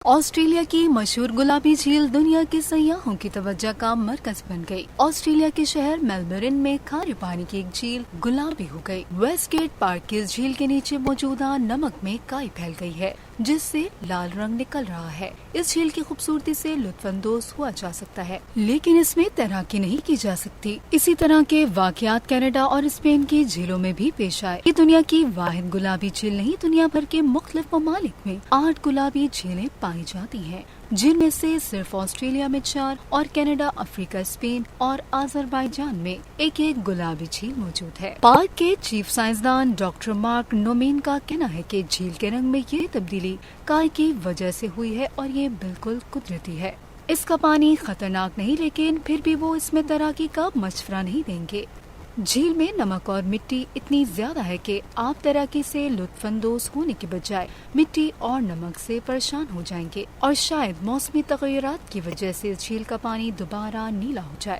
Australia کی مشہور گلابی جھیل دنیا کے سیاحوں کی توجہ کا مرکز بن گئی۔ آسٹریلیا کے شہر میلبرن میں کھارے پانی کی ایک جھیل گلابی ہو گئی۔ ویسٹ گیٹ پارک کی اس جھیل کے نیچے موجودہ نمک میں کائی پھیل گئی ہے جس سے لال رنگ نکل رہا ہے۔ اس جھیل کی خوبصورتی سے لطف اندوز ہوا جا سکتا ہے لیکن اس میں تیراکی نہیں کی جا سکتی۔ اسی طرح کے واقعات کینیڈا اور اسپین کی جھیلوں میں بھی پیش آئے۔ یہ دنیا کی واحد گلابی جھیل نہیں، دنیا بھر کے مختلف ممالک میں 8 گلابی جھیلیں پائی جاتی ہیں، جن میں سے صرف آسٹریلیا میں 4 اور کینیڈا، افریقہ، اسپین اور آذربائیجان میں ایک گلابی جھیل موجود ہے۔ پارک کے چیف سائنسدان ڈاکٹر مارک نومین کا کہنا ہے کہ جھیل کے رنگ میں یہ تبدیلی کائی کی وجہ سے ہوئی ہے اور یہ بالکل قدرتی ہے۔ اس کا پانی خطرناک نہیں لیکن پھر بھی وہ اس میں تیراکی کا مشورہ نہیں دیں گے۔ جھیل میں نمک اور مٹی اتنی زیادہ ہے کہ آپ تیراکی سے لطف اندوز ہونے کے بجائے مٹی اور نمک سے پریشان ہو جائیں گے اور شاید موسمی تغیرات کی وجہ سے اس جھیل کا پانی دوبارہ نیلا ہو جائے۔